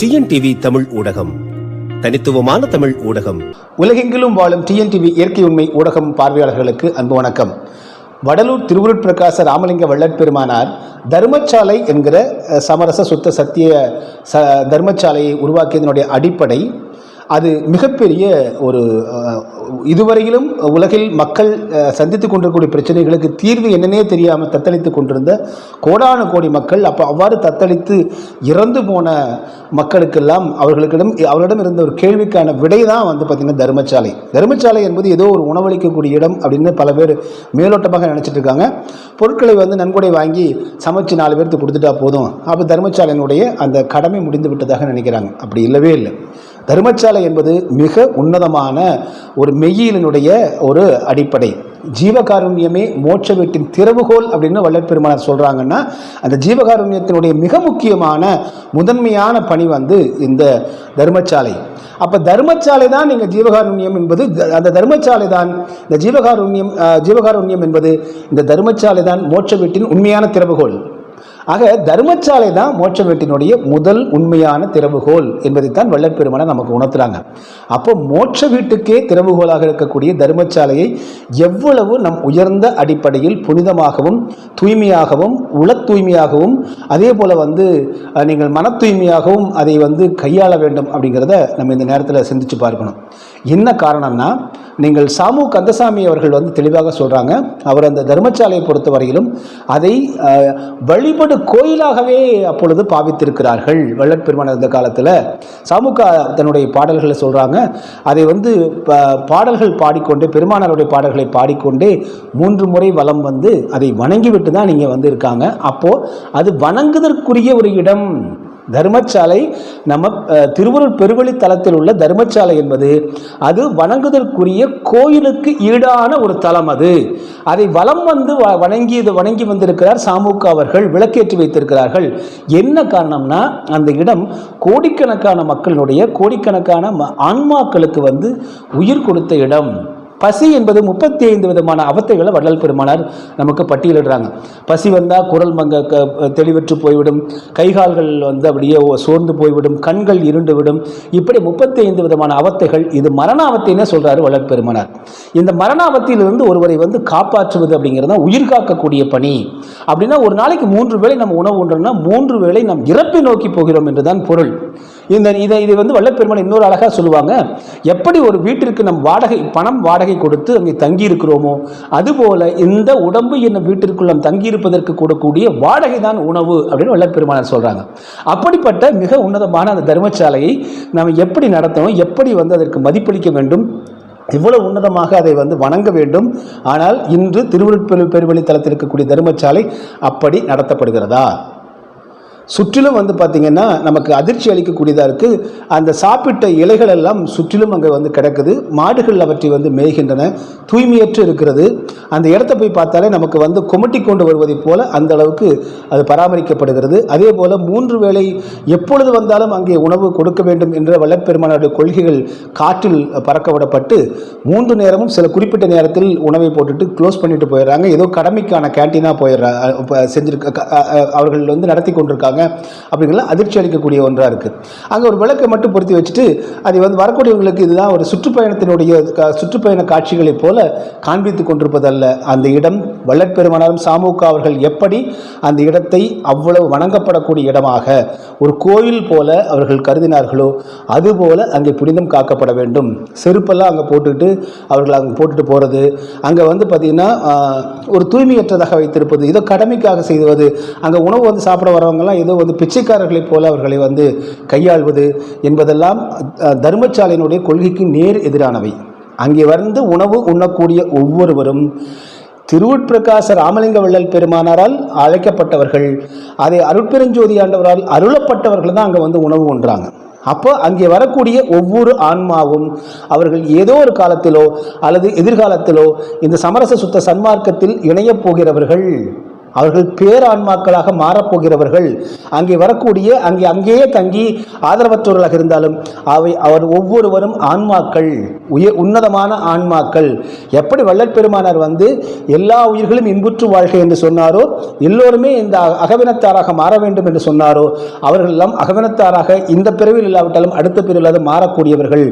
TNTV Tamil ஊடகம், தனித்துவமான தமிழ் ஊடகம். உலகெங்கிலும் வாழும் டிஎன்டிவி இயற்கை உண்மை ஊடகம் பார்வையாளர்களுக்கு அன்பு வணக்கம். வடலூர் திருவுருட் பிரகாச ராமலிங்க வள்ளற்பெருமானார் தர்மசாலை என்கிற சமரச சுத்த சத்திய தர்மசாலையை உருவாக்கியதனுடைய அடிப்படை அது மிகப்பெரிய ஒரு இதுவரையிலும் உலகில் மக்கள் சந்தித்து கொண்டிருக்கக்கூடிய பிரச்சனைகளுக்கு தீர்வு என்னன்னே தெரியாமல் தத்தளித்து கொண்டிருந்த கோடானு கோடி மக்கள் அவ்வாறு தத்தளித்து இறந்து போன மக்களுக்கெல்லாம் அவர்களிடம் இருந்த ஒரு கேள்விக்கான விடை தான் பார்த்திங்கன்னா தர்மசாலை என்பது ஏதோ ஒரு உணவளிக்கக்கூடிய இடம் அப்படின்னு பல பேர் மேலோட்டமாக நினச்சிட்டு இருக்காங்க. பொருட்களை நன்கொடை வாங்கி சமைச்சு 4 பேருக்கு கொடுத்துட்டா போதும், அப்போ தர்மசாலையினுடைய அந்த கடமை முடிந்து விட்டதாக நினைக்கிறாங்க. அப்படி இல்லவே இல்லை. தர்மசாலை என்பது மிக உன்னதமான ஒரு மெய்யியலினுடைய ஒரு அடிப்படை. ஜீவகாருண்யமே மோட்ச வீட்டின் திறவுகோல் அப்படின்னு வள்ளற்பெருமானார் சொல்றாங்கன்னா, அந்த ஜீவகாருண்யத்தினுடைய மிக முக்கியமான முதன்மையான பணி இந்த தர்மசாலை. அப்ப தர்மசாலை தான் நீங்க ஜீவகாருண்யம் என்பது, அந்த தர்மசாலை தான் இந்த ஜீவகாருண்யம் என்பது இந்த தர்மசாலை தான் மோட்ச வீட்டின் உண்மையான திறவுகோல். ஆக தர்மசாலை தான் மோட்ச வீட்டினுடைய முதல் உண்மையான திறவுகோல் என்பதைத்தான் வள்ளற்பெருமானார் நமக்கு உணர்த்துறாங்க. அப்போ மோட்ச வீட்டுக்கே திறவுகோலாக இருக்கக்கூடிய தர்மசாலையை எவ்வளவு நம் உயர்ந்த அடிப்படையில் புனிதமாகவும் தூய்மையாகவும் உள தூய்மையாகவும் அதே போல நீங்கள் மன தூய்மையாகவும் அதை கையாள வேண்டும் அப்படிங்கிறத நம்ம இந்த நேரத்தில் சிந்திச்சு பார்க்கணும். என்ன காரணம்னா, நீங்கள் சாமு கந்தசாமி அவர்கள் தெளிவாக சொல்றாங்க. அவர் அந்த தர்மசாலையை பொறுத்த வரையிலும் அதை வழிபடு கோயிலாகவே அப்பொழுது பாவித்திருக்கிறார்கள். வள்ளற்பெருமானார் இந்த காலத்தில் சாமுக்கா தன்னுடைய பாடல்களை சொல்றாங்க. அதை பாடல்கள் பாடிக்கொண்டே, பெருமானாருடைய பாடல்களை பாடிக்கொண்டே 3 முறை வலம் அதை வணங்கிவிட்டு தான் நீங்க இருக்காங்க. அப்போ அது வணங்குதற்குரிய ஒரு இடம். தர்மசாலை நம்ம திருவருட் பெருவழி தலத்தில் உள்ள தர்மசாலை என்பது அது வணங்குதற்குரிய கோயிலுக்கு ஈடான ஒரு தலம். அதை வலம் வணங்கி வந்திருக்கிறார் சாமுக்கா அவர்கள், விளக்கேற்றி வைத்திருக்கிறார்கள். என்ன காரணம்னா, அந்த இடம் கோடிக்கணக்கான மக்களுடைய கோடிக்கணக்கான ஆன்மாக்களுக்கு உயிர் கொடுத்த இடம். பசி என்பது 35 விதமான அவத்தைகளை வள்ளல் பெருமானார் நமக்கு பட்டியலிடுறாங்க. பசி வந்தால் குரல் தெளிவற்று போய்விடும், கைகால்கள் அப்படியே சோர்ந்து போய்விடும், கண்கள் இருண்டு விடும், இப்படி 35 விதமான அவத்தைகள். இது மரண அவத்தைன்னு சொல்றாரு வள்ளல் பெருமானார். இந்த மரண அவத்திலிருந்து ஒருவரை காப்பாற்றுவது அப்படிங்கிறது தான் உயிர் காக்கக்கூடிய பணி. அப்படின்னா ஒரு நாளைக்கு 3 வேளை நம்ம உணவு உண்டோம்னா 3 வேளை நாம் இறப்பை நோக்கி போகிறோம் என்றுதான் பொருள். இதை வள்ளற்பெருமான் இன்னொரு அழகா சொல்லுவாங்க. எப்படி ஒரு வீட்டிற்கு நம் பணம் வாடகை கொடுத்து அங்கே தங்கி இருக்கிறோமோ, அதுபோல இந்த உடம்பு என்ன வீட்டிற்குள் நாம் தங்கி இருப்பதற்கு கொடுக்கக்கூடிய வாடகை தான் உணவு அப்படின்னு வள்ளற்பெருமானார் சொல்றாங்க. அப்படிப்பட்ட மிக உன்னதமான அந்த தர்மசாலையை நாம் எப்படி நடத்தணும், எப்படி அதற்கு மதிப்பளிக்க வேண்டும், இவ்வளவு உன்னதமாக அதை வணங்க வேண்டும். ஆனால் இன்று திருவருட் பெருவழி தலத்தில் இருக்கக்கூடிய தர்மசாலை அப்படி நடத்தப்படுகிறதா? சுற்றிலும் பார்த்தீங்கன்னா நமக்கு அதிர்ச்சி அளிக்கக்கூடியதாக இருக்குது. அந்த சாப்பிட்ட இலைகள் எல்லாம் சுற்றிலும் அங்கே கிடக்குது. மாடுகள் அவற்றை மேய்கின்றன. தூய்மையற்று இருக்கிறது. அந்த இடத்த போய் பார்த்தாலே நமக்கு குமட்டி கொண்டு வருவதை போல அந்த அளவுக்கு அது பராமரிக்கப்படுகிறது. அதே போல் 3 வேளை எப்பொழுது வந்தாலும் அங்கே உணவு கொடுக்க வேண்டும் என்ற வள்ளற்பெருமானுடைய கொள்கைகள் காற்றில் பறக்க விடப்பட்டு 3 நேரமும் சில குறிப்பிட்ட நேரத்தில் உணவை போட்டுட்டு க்ளோஸ் பண்ணிட்டு போயிடுறாங்க. ஏதோ கடமைக்கான கேன்டீனாக அவர்கள் நடத்தி கொண்டிருக்காங்க. அப்படிங்கிற அதிர்ச்சி அளிக்கக்கூடிய ஒன்றா இருக்கு. அங்க ஒரு விளக்கை மட்டும் பொருத்தி வச்சுட்டு அதை வரக்கூடியவங்களுக்கு இதுதான் ஒரு சுற்றுப்பயண காட்சிகளை போல காண்பித்துக் கொண்டிருப்பதல்ல. அந்த இடம் வள்ளற்பெருமானாரும் சாமுக்கா அவர்கள் எப்படி அந்த இடத்தை அவ்வளவு வணங்கப்படக்கூடிய இடமாக ஒரு கோயில் போல அவர்கள் கருதினார்களோ, அதுபோல அங்கே புனிதம் காக்கப்பட வேண்டும். செருப்பெல்லாம் அங்கே போட்டுட்டு அவர்கள் அங்கே போட்டுட்டு போறது, அங்கே பார்த்தீங்கன்னா ஒரு தூய்மையற்றதாக வைத்திருப்பது, இதோ கடமைக்காக செய்வது, அங்கே உணவு சாப்பிட வரவங்கலாம் ஏதோ பிச்சைக்காரர்களை போல அவர்களை கையாள்வது என்பதெல்லாம் தர்மசாலையினுடைய கொள்கைக்கு நேர் எதிரானவை. அங்கே உணவு உண்ணக்கூடிய ஒவ்வொருவரும் திருவுட் பிரகாச ராமலிங்க வள்ளல் பெருமானாரால் அழைக்கப்பட்டவர்கள், அதை அருட்பெருஞ்சோதி ஆண்டவரால் அருளப்பட்டவர்கள் தான் அங்கே உணவு உண்றாங்க. அப்போ அங்கே வரக்கூடிய ஒவ்வொரு ஆன்மாவும் அவர்கள் ஏதோ ஒரு காலத்திலோ அல்லது எதிர்காலத்திலோ இந்த சமரச சுத்த சன்மார்க்கத்தில் இணையப் போகிறவர்கள். அவர்கள் பேரான்மாக்களாக மாறப்போகிறவர்கள். அங்கே வரக்கூடிய அங்கேயே தங்கி ஆதரவற்றவர்களாக இருந்தாலும் அவர் ஒவ்வொருவரும் ஆன்மாக்கள், உன்னதமான ஆன்மாக்கள். எப்படி வள்ளற்பெருமானார் எல்லா உயிர்களும் இன்புற்று வாழ்க என்று சொன்னாரோ, எல்லோருமே இந்த அகவினத்தாராக மாற வேண்டும் என்று சொன்னாரோ, அவர்கள் எல்லாம் அகவினத்தாராக இந்த பிறவில் இல்லாவிட்டாலும் அடுத்த பிறவில் மாறக்கூடியவர்கள்.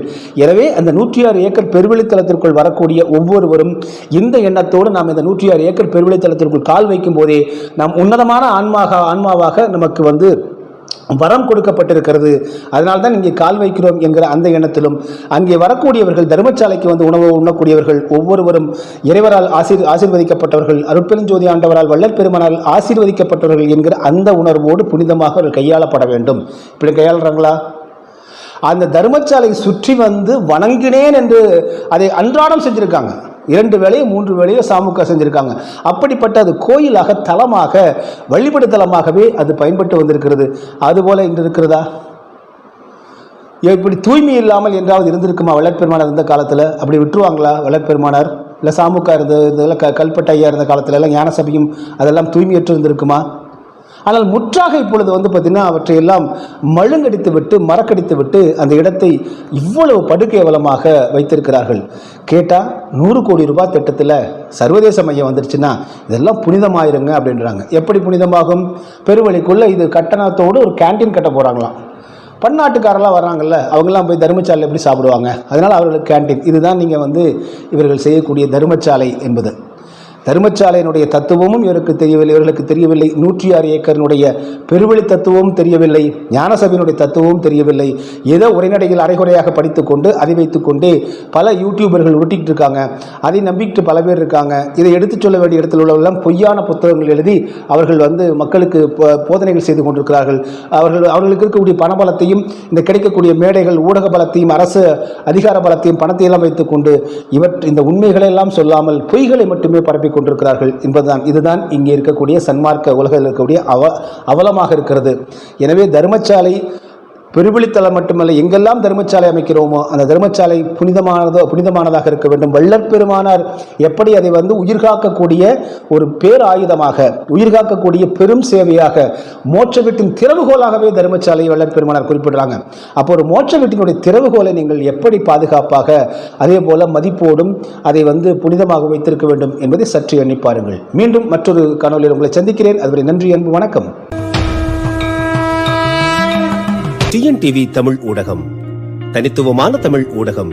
எனவே அந்த 106 ஏக்கர் பெருவெளித்தலத்திற்குள் வரக்கூடிய ஒவ்வொருவரும் இந்த எண்ணத்தோடு நாம் இந்த 106 ஏக்கர் பெருவெளித்தலத்திற்குள் கால் வைக்கும் போதே நாம் உன்னதமான ஆன்மாவாக நமக்கு வரம் கொடுக்கப்பட்டிருக்கிறது. அதனால்தான் இங்கே கால் வைக்கிறோம் என்கிற அந்த எண்ணத்திலும் அங்கே வரக்கூடியவர்கள் தர்மசாலைக்கு உணவு உண்ணக்கூடியவர்கள் ஒவ்வொருவரும் இறைவரால் ஆசீர்வதிக்கப்பட்டவர்கள், அருட்பெருஞ்சோதி ஆண்டவரால் வள்ளற்பெருமானால் ஆசீர்வதிக்கப்பட்டவர்கள் என்கிற அந்த உணர்வோடு புனிதமாக அவர்கள் கையாளப்பட வேண்டும். இப்படி கையாளுறாங்களா? அந்த தர்மசாலை சுற்றி வணங்கினேன் என்று அதை அன்றாடம் செஞ்சிருக்காங்க. 2 வேளையோ 3 வேளையோ சாமுக்கா செஞ்சிருக்காங்க. அப்படிப்பட்ட அது கோயிலாக, தலமாக, வழிபடு தலமாகவே அது பயன்பட்டு வந்திருக்கிறது. அதுபோல இன்று இருக்கிறதா? இப்படி தூய்மை இல்லாமல் என்றாவது இருந்திருக்குமா வள்ளற்பெருமானார் இருந்த காலத்தில்? அப்படி விட்டுருவாங்களா வள்ளற்பெருமானார்? இல்லை சாமுக்கா இதெல்லாம் கல்பட்ட ஐயா இருந்த காலத்துல எல்லாம் ஞான சபையும் அதெல்லாம் தூய்மையற்று இருந்திருக்குமா? ஆனால் முற்றாக இப்பொழுது பார்த்தீங்கன்னா அவற்றையெல்லாம் மழுங்கடித்து விட்டு, மறக்கடித்து விட்டு அந்த இடத்தை இவ்வளவு படுகேவலமாக வைத்திருக்கிறார்கள். கேட்டால் 100 கோடி ரூபாய் திட்டத்தில் சர்வதேச மையம் வந்துருச்சுன்னா இதெல்லாம் புனிதமாயிருங்க அப்படின்றாங்க. எப்படி புனிதமாகும்? பெருவழிக்குள்ளே இது கட்டணத்தோடு ஒரு கேன்டீன் கட்ட போகிறாங்களாம். பன்னாட்டுக்காரெல்லாம் வர்றாங்கல்ல, அவங்கெல்லாம் போய் தர்மசாலை எப்படி சாப்பிடுவாங்க? அதனால் அவர்களுக்கு கேன்டீன். இதுதான் நீங்கள் இவர்கள் செய்யக்கூடிய தர்மசாலை என்பது. தர்மசாலையினுடைய தத்துவமும் இவர்களுக்கு தெரியவில்லை. 106 ஏக்கரினுடைய பெருவெளி தத்துவமும் தெரியவில்லை. ஞானசபையினுடைய தத்துவமும் தெரியவில்லை. ஏதோ உரைநடைகள் அரைகுறையாக படித்துக்கொண்டு அதை வைத்துக்கொண்டே பல யூடியூபர்கள் உருட்டிக்கிட்டு இருக்காங்க. அதை நம்பிக்கிட்டு பல பேர் இருக்காங்க. இதை எடுத்துச் சொல்ல வேண்டிய இடத்தில் உள்ளவெல்லாம் பொய்யான புத்தகங்கள் எழுதி அவர்கள் மக்களுக்கு போதனைகள் செய்து கொண்டிருக்கிறார்கள். அவர்களுக்கு இருக்கக்கூடிய பணபலத்தையும், இந்த கிடைக்கக்கூடிய மேடைகள், ஊடக பலத்தையும், அரசு அதிகார பலத்தையும், பணத்தையெல்லாம் வைத்துக்கொண்டு இந்த உண்மைகளை எல்லாம் சொல்லாமல் பொய்களை மட்டுமே பரப்பி கொண்டிருக்கிறார்கள் என்பதுதான். இதுதான் இங்கே இருக்கக்கூடிய சன்மார்க்க உலகில் இருக்கக்கூடிய அவலமாக இருக்கிறது. எனவே தர்மசாலை பெருவெளித்தலம் மட்டுமல்ல, எங்கெல்லாம் தர்மசாலை அமைக்கிறோமோ அந்த தர்மசாலை புனிதமானதாக இருக்க வேண்டும். வள்ளற்பெருமானார் எப்படி அதை உயிர்காக்கக்கூடிய ஒரு பேராயுதமாக, உயிர்காக்கக்கூடிய பெரும் சேவையாக, மோட்ச வீட்டின் திறவுகோலாகவே தர்மசாலையை வள்ளற்பெருமானார் குறிப்பிடுறாங்க. அப்போ ஒரு மோட்ச வீட்டினுடைய திறவுகோலை நீங்கள் எப்படி பாதுகாப்பாக, அதே போல மதிப்போடும் அதை புனிதமாக வைத்திருக்க வேண்டும் என்பதை சற்று எண்ணி பாருங்கள். மீண்டும் மற்றொரு காணொலியில் உங்களை சந்திக்கிறேன். அதுவரை நன்றி, அன்பு, வணக்கம். டிஎன்டிவி தமிழ் ஊடகம், தனித்துவமான தமிழ் ஊடகம்.